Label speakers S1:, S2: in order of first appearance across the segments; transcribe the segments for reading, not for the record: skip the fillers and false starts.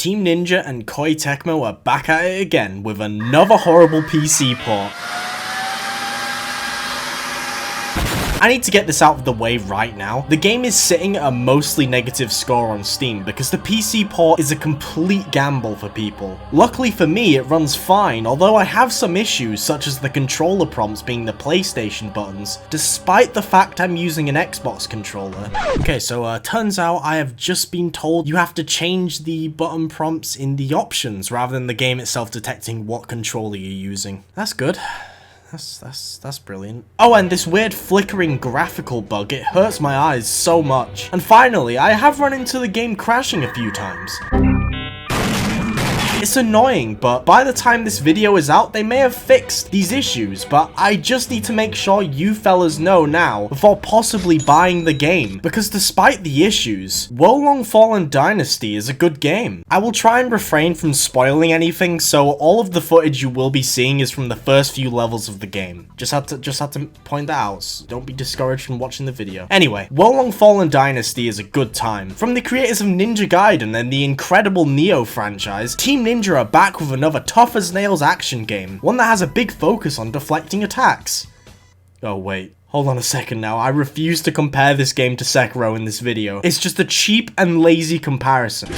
S1: Team Ninja and Koei Tecmo are back at it again with another horrible PC port. I need to get this out of the way right now. The game is sitting at a mostly negative score on Steam because the PC port is a complete gamble for people. Luckily for me, it runs fine, although I have some issues such as the controller prompts being the PlayStation buttons, despite the fact I'm using an Xbox controller. Okay, so turns out I have just been told you have to change the button prompts in the options rather than the game itself detecting what controller you're using. That's good. That's brilliant. Oh, and this weird flickering graphical bug, it hurts my eyes so much. And finally, I have run into the game crashing a few times. It's annoying, but by the time this video is out, they may have fixed these issues, but I just need to make sure you fellas know now before possibly buying the game, because despite the issues, WO Long Fallen Dynasty is a good game. I will try and refrain from spoiling anything, so all of the footage you will be seeing is from the first few levels of the game. Just had to point that out, so don't be discouraged from watching the video. Anyway, WO Long Fallen Dynasty is a good time. From the creators of Ninja Gaiden and the incredible Nioh franchise, Team Ninja are back with another tough as nails action game, one that has a big focus on deflecting attacks. Oh wait, hold on a second now, I refuse to compare this game to Sekiro in this video. It's just a cheap and lazy comparison.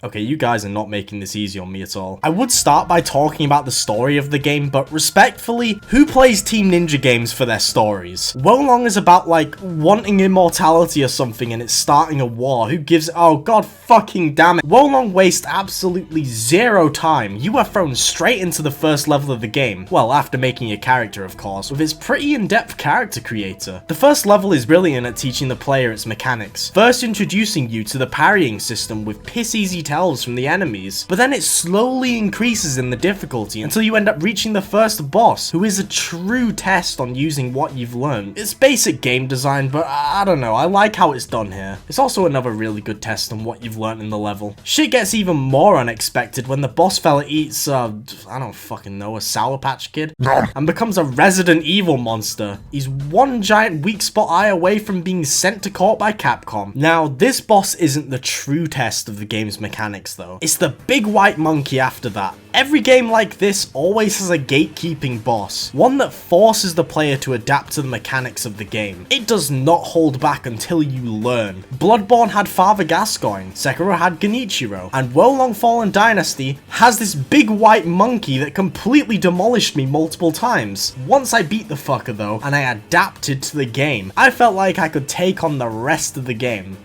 S1: Okay, you guys are not making this easy on me at all. I would start by talking about the story of the game, but respectfully, who plays Team Ninja games for their stories? WO Long is about, like, wanting immortality or something and it's starting a war. Who gives- oh god fucking damn it. WO Long wastes absolutely zero time. You are thrown straight into the first level of the game. Well, after making your character, of course, with its pretty in-depth character creator. The first level is brilliant at teaching the player its mechanics, first introducing you to the parrying system with piss-easy tells from the enemies, but then it slowly increases in the difficulty until you end up reaching the first boss, who is a true test on using what you've learned. It's basic game design, but I don't know, I like how it's done here. It's also another really good test on what you've learned in the level. Shit gets even more unexpected when the boss fella eats, I don't fucking know, a Sour Patch Kid? And becomes a Resident Evil monster. He's one giant weak spot eye away from being sent to court by Capcom. Now, this boss isn't the true test of the game's mechanics though. It's the big white monkey after that. Every game like this always has a gatekeeping boss, one that forces the player to adapt to the mechanics of the game. It does not hold back until you learn. Bloodborne had Father Gascoigne, Sekiro had Genichiro, and WO Long Fallen Dynasty has this big white monkey that completely demolished me multiple times. Once I beat the fucker though, and I adapted to the game, I felt like I could take on the rest of the game.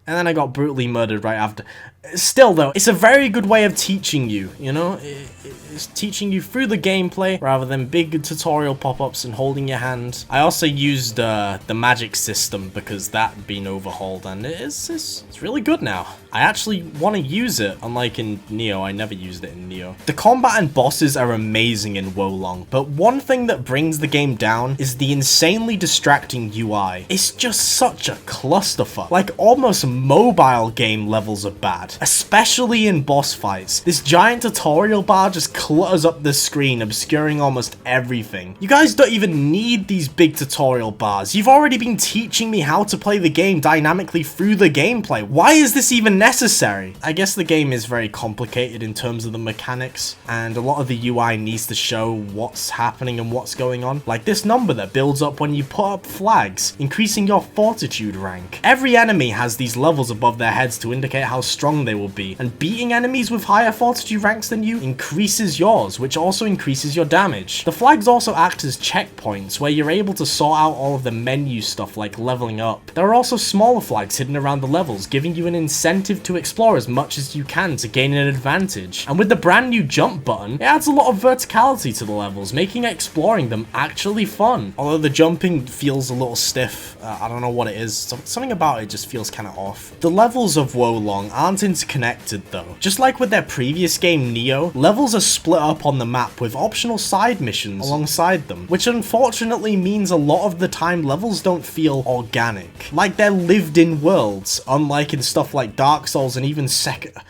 S1: And then I got brutally murdered right after. Still though, it's a very good way of teaching you, you know? It's teaching you through the gameplay rather than big tutorial pop-ups and holding your hand. I also used the magic system because that had been overhauled and it's really good now. I actually want to use it, unlike in Nioh. I never used it in Nioh. The combat and bosses are amazing in WO Long, but one thing that brings the game down is the insanely distracting UI. It's just such a clusterfuck. Like, almost mobile game levels are bad, especially in boss fights. This giant tutorial bar just clutters up the screen, obscuring almost everything. You guys don't even need these big tutorial bars. You've already been teaching me how to play the game dynamically through the gameplay. Why is this even necessary? I guess the game is very complicated in terms of the mechanics, and a lot of the UI needs to show what's happening and what's going on. Like this number that builds up when you put up flags, increasing your fortitude rank. Every enemy has these levels above their heads to indicate how strong they will be, and beating enemies with higher fortitude ranks than you increases yours, which also increases your damage. The flags also act as checkpoints where you're able to sort out all of the menu stuff like leveling up. There are also smaller flags hidden around the levels, giving you an incentive to explore as much as you can to gain an advantage. And with the brand new jump button, it adds a lot of verticality to the levels, making exploring them actually fun. Although the jumping feels a little stiff, I don't know what it is, something about it just feels kind of off. The levels of WO Long aren't interconnected though. Just like with their previous game Nioh, levels are split up on the map with optional side missions alongside them, which unfortunately means a lot of the time levels don't feel organic, like they're lived in worlds, unlike in stuff like Dark Souls and even Sekiro.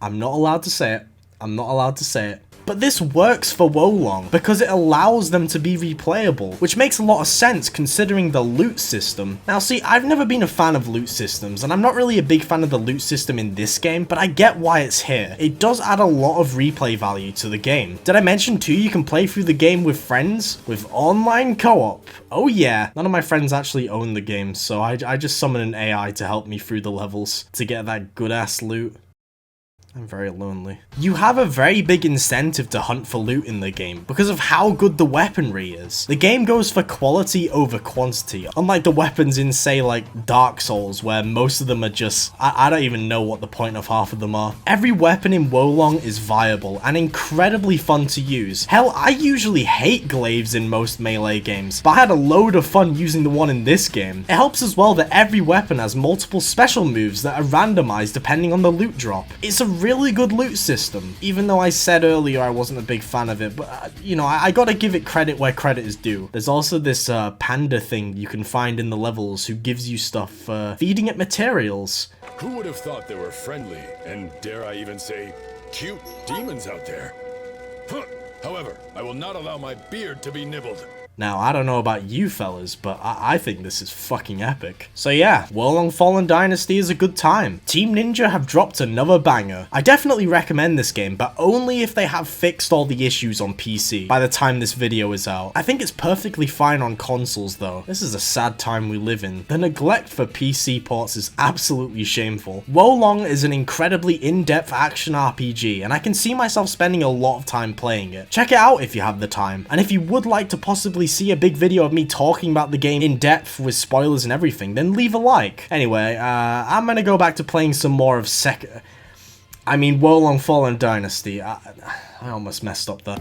S1: I'm not allowed to say it. I'm not allowed to say it. But this works for WO Long because it allows them to be replayable, which makes a lot of sense considering the loot system. Now see, I've never been a fan of loot systems, and I'm not really a big fan of the loot system in this game, but I get why it's here. It does add a lot of replay value to the game. Did I mention too you can play through the game with friends? With online co-op. Oh yeah, none of my friends actually own the game, so I just summon an AI to help me through the levels to get that good ass loot. I'm very lonely. You have a very big incentive to hunt for loot in the game because of how good the weaponry is. The game goes for quality over quantity, unlike the weapons in, say, like Dark Souls, where most of them are just, I don't even know what the point of half of them are. Every weapon in WO Long is viable and incredibly fun to use. Hell, I usually hate glaives in most melee games, but I had a load of fun using the one in this game. It helps as well that every weapon has multiple special moves that are randomized depending on the loot drop. It's a really good loot system, even though I said earlier I wasn't a big fan of it, but you know, I gotta give it credit where credit is due. There's also this panda thing you can find in the levels who gives you stuff for feeding it materials.
S2: Who would have thought there were friendly, and dare I even say, cute demons out there? Huh. However, I will not allow my beard to be nibbled.
S1: Now, I don't know about you fellas, but I think this is fucking epic. So yeah, WO Long Fallen Dynasty is a good time. Team Ninja have dropped another banger. I definitely recommend this game, but only if they have fixed all the issues on PC by the time this video is out. I think it's perfectly fine on consoles though. This is a sad time we live in. The neglect for PC ports is absolutely shameful. WO Long is an incredibly in-depth action RPG, and I can see myself spending a lot of time playing it. Check it out if you have the time, and if you would like to possibly see a big video of me talking about the game in depth with spoilers and everything, then leave a like. Anyway, I'm gonna go back to playing some more of WO Long Fallen Dynasty. I almost messed up there.